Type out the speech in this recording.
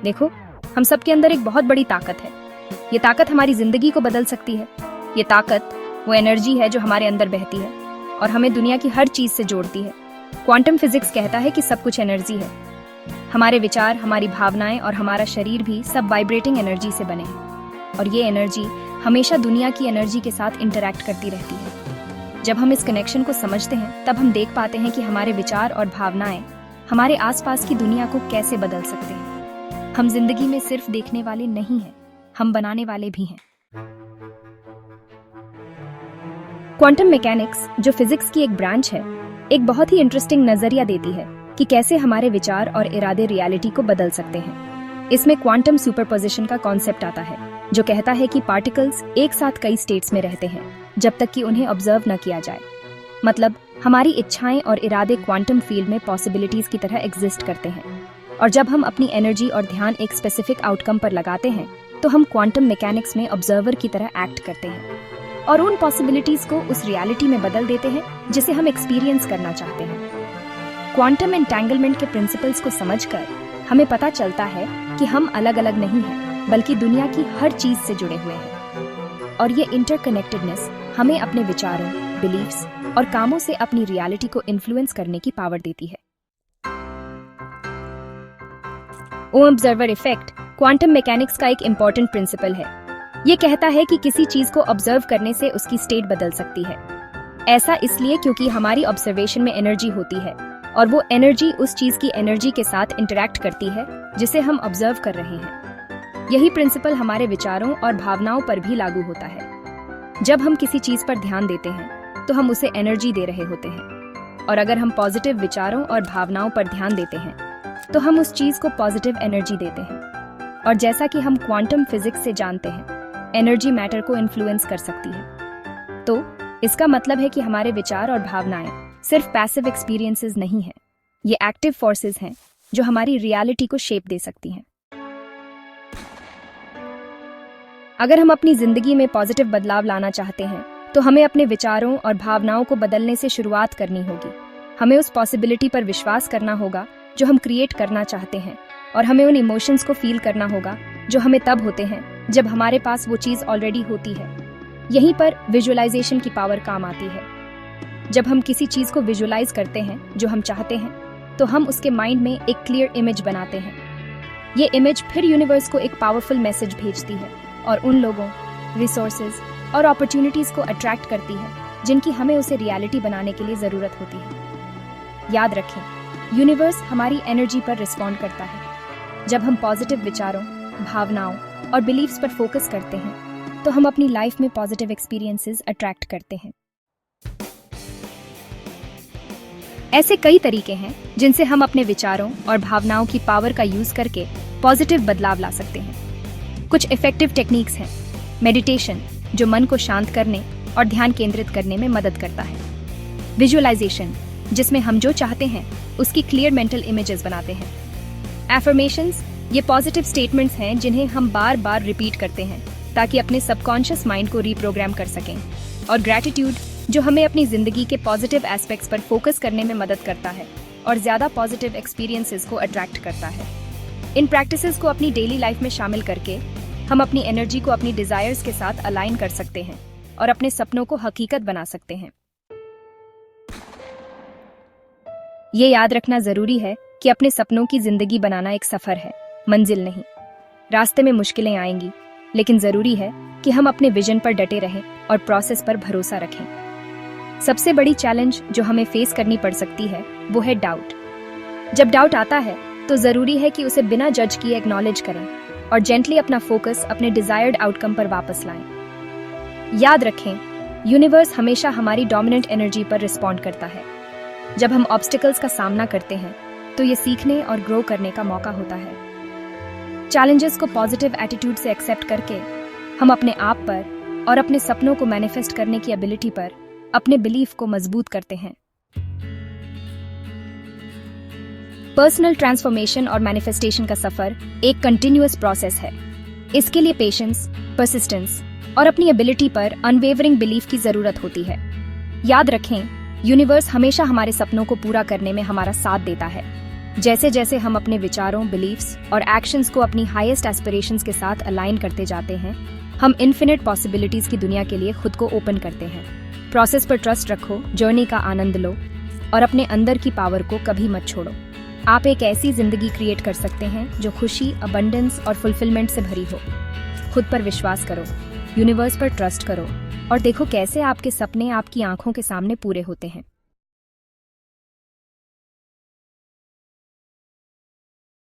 देखो, हम सबके अंदर एक बहुत बड़ी ताकत है। ये ताकत हमारी जिंदगी को बदल सकती है। ये ताकत वो एनर्जी है जो हमारे अंदर बहती है और हमें दुनिया की हर चीज से जोड़ती है। क्वांटम फिजिक्स कहता है कि सब कुछ एनर्जी है। हमारे विचार, हमारी भावनाएं और हमारा शरीर भी सब वाइब्रेटिंग एनर्जी से बने हैं और ये एनर्जी हमेशा दुनिया की एनर्जी के साथ इंटरैक्ट करती रहती है। जब हम इस कनेक्शन को समझते हैं तब हम देख पाते हैं कि हमारे विचार और भावनाएं हमारे आसपास की दुनिया को कैसे बदल सकते हैं। हम जिंदगी में सिर्फ देखने वाले नहीं हैं, हम बनाने वाले भी हैं। क्वांटम मैकेनिक्स, जो फिजिक्स की एक ब्रांच है, एक बहुत ही इंटरेस्टिंग नजरिया देती है कि कैसे हमारे विचार और इरादे रियलिटी को बदल सकते हैं। इसमें क्वांटम सुपरपोजिशन का कॉन्सेप्ट आता है, जो कहता है कि पार्टिकल्स एक साथ कई स्टेट्स में रहते हैं जब तक कि उन्हें ऑब्जर्व न किया जाए। मतलब हमारी इच्छाएं और इरादे क्वांटम फील्ड में पॉसिबिलिटीज की तरह एग्जिस्ट करते हैं और जब हम अपनी एनर्जी और ध्यान एक स्पेसिफिक आउटकम पर लगाते हैं तो हम क्वांटम मैकेनिक्स में ऑब्जर्वर की तरह एक्ट करते हैं और उन पॉसिबिलिटीज को उस रियलिटी में बदल देते हैं जिसे हम एक्सपीरियंस करना चाहते हैं। क्वांटम एंटेंगलमेंट के प्रिंसिपल्स को समझकर हमें पता चलता है कि हम अलग अलग नहीं हैं, बल्कि दुनिया की हर चीज से जुड़े हुए हैं और ये इंटरकनेक्टेडनेस हमें अपने विचारों, बिलीफ्स और कामों से अपनी रियलिटी को इन्फ्लुएंस करने की पावर देती है। ऑब्जर्वर इफेक्ट क्वांटम मैकेनिक्स का एक इंपॉर्टेंट प्रिंसिपल है। ये कहता है कि किसी चीज को ऑब्जर्व करने से उसकी स्टेट बदल सकती है। ऐसा इसलिए क्योंकि हमारी ऑब्जर्वेशन में एनर्जी होती है और वो एनर्जी उस चीज की एनर्जी के साथ इंटरैक्ट करती है जिसे हम ऑब्जर्व कर रहे हैं। यही प्रिंसिपल हमारे विचारों और भावनाओं पर भी लागू होता है। जब हम किसी चीज पर ध्यान देते हैं तो हम उसे एनर्जी दे रहे होते हैं और अगर हम पॉजिटिव विचारों और भावनाओं पर ध्यान देते हैं तो हम उस चीज को पॉजिटिव एनर्जी देते हैं। और जैसा कि हम क्वांटम फिजिक्स से जानते हैं, एनर्जी मैटर को इन्फ्लुएंस कर सकती है। तो इसका मतलब है कि हमारे विचार और भावनाएं सिर्फ पैसिव एक्सपीरियंसेस नहीं हैं, ये एक्टिव फोर्सेस हैं जो हमारी रियलिटी को शेप दे सकती हैं। अगर हम अपनी जिंदगी में पॉजिटिव बदलाव लाना चाहते हैं तो हमें अपने विचारों और भावनाओं को बदलने से शुरुआत करनी होगी। हमें उस पॉसिबिलिटी पर विश्वास करना होगा जो हम क्रिएट करना चाहते हैं और हमें उन इमोशंस को फील करना होगा जो हमें तब होते हैं जब हमारे पास वो चीज ऑलरेडी होती है। यहीं पर विजुअलाइजेशन की पावर काम आती है। जब हम किसी चीज को विजुअलाइज करते हैं जो हम चाहते हैं तो हम उसके माइंड में एक क्लियर इमेज बनाते हैं। ये इमेज फिर यूनिवर्स को एक पावरफुल मैसेज भेजती है और उन लोगों, रिसोर्सेज और अपॉर्चुनिटीज को अट्रैक्ट करती है जिनकी हमें उसे रियलिटी बनाने के लिए जरूरत होती है। याद रखें, यूनिवर्स हमारी एनर्जी पर रिस्पॉन्ड करता है। जब हम पॉजिटिव विचारों, भावनाओं और बिलीव्स पर फोकस करते हैं तो हम अपनी लाइफ में पॉजिटिव एक्सपीरियंसेस अट्रैक्ट करते हैं। ऐसे कई तरीके हैं जिनसे हम अपने विचारों और भावनाओं की पावर का यूज करके पॉजिटिव बदलाव ला सकते हैं। कुछ इफेक्टिव टेक्निक्स हैं। मेडिटेशन, जो मन को शांत करने और ध्यान केंद्रित करने में मदद करता है। विजुअलाइजेशन, जिसमें हम जो चाहते हैं उसकी क्लियर मेंटल इमेजेस बनाते हैं। एफर्मेशंस, ये पॉजिटिव स्टेटमेंट्स हैं जिन्हें हम बार बार रिपीट करते हैं ताकि अपने सबकॉन्शियस माइंड को रीप्रोग्राम कर सकें। और ग्रैटिट्यूड, जो हमें अपनी जिंदगी के पॉजिटिव एस्पेक्ट्स पर फोकस करने में मदद करता है और ज्यादा पॉजिटिव एक्सपीरियंसेस को अट्रैक्ट करता है। इन प्रैक्टिसेस को अपनी डेली लाइफ में शामिल करके हम अपनी एनर्जी को अपनी डिजायर्स के साथ अलाइन कर सकते हैं और अपने सपनों को हकीकत बना सकते हैं। ये याद रखना जरूरी है कि अपने सपनों की जिंदगी बनाना एक सफर है, मंजिल नहीं। रास्ते में मुश्किलें आएंगी, लेकिन जरूरी है कि हम अपने विजन पर डटे रहें और प्रोसेस पर भरोसा रखें। सबसे बड़ी चैलेंज जो हमें फेस करनी पड़ सकती है वो है डाउट। जब डाउट आता है तो जरूरी है कि उसे बिना जज किए एक्नॉलेज करें और जेंटली अपना फोकस अपने डिजायर्ड आउटकम पर वापस लाएं। याद रखें, यूनिवर्स हमेशा हमारी डोमिनेंट एनर्जी पर रिस्पॉन्ड करता है। जब हम ऑब्स्टिकल्स का सामना करते हैं तो ये सीखने और ग्रो करने का मौका होता है। चैलेंजेस को पॉजिटिव एटीट्यूड से एक्सेप्ट करके हम अपने आप पर और अपने सपनों को मैनिफेस्ट करने की एबिलिटी पर अपने बिलीफ को मजबूत करते हैं। पर्सनल ट्रांसफॉर्मेशन और मैनिफेस्टेशन का सफर एक कंटिन्यूअस प्रोसेस है। इसके लिए पेशेंस, परसिस्टेंस और अपनी एबिलिटी पर अनवेवरिंग बिलीफ की जरूरत होती है। याद रखें, यूनिवर्स हमेशा हमारे सपनों को पूरा करने में हमारा साथ देता है। जैसे जैसे हम अपने विचारों, बिलीफ्स और एक्शंस को अपनी हाईएस्ट एस्पिरेशंस के साथ अलाइन करते जाते हैं, हम इन्फिनिट पॉसिबिलिटीज की दुनिया के लिए खुद को ओपन करते हैं। प्रोसेस पर ट्रस्ट रखो, जर्नी का आनंद लो और अपने अंदर की पावर को कभी मत छोड़ो। आप एक ऐसी जिंदगी क्रिएट कर सकते हैं जो खुशी, अबंडेंस और फुलफिलमेंट से भरी हो। खुद पर विश्वास करो, यूनिवर्स पर ट्रस्ट करो और देखो कैसे आपके सपने आपकी आंखों के सामने पूरे होते हैं।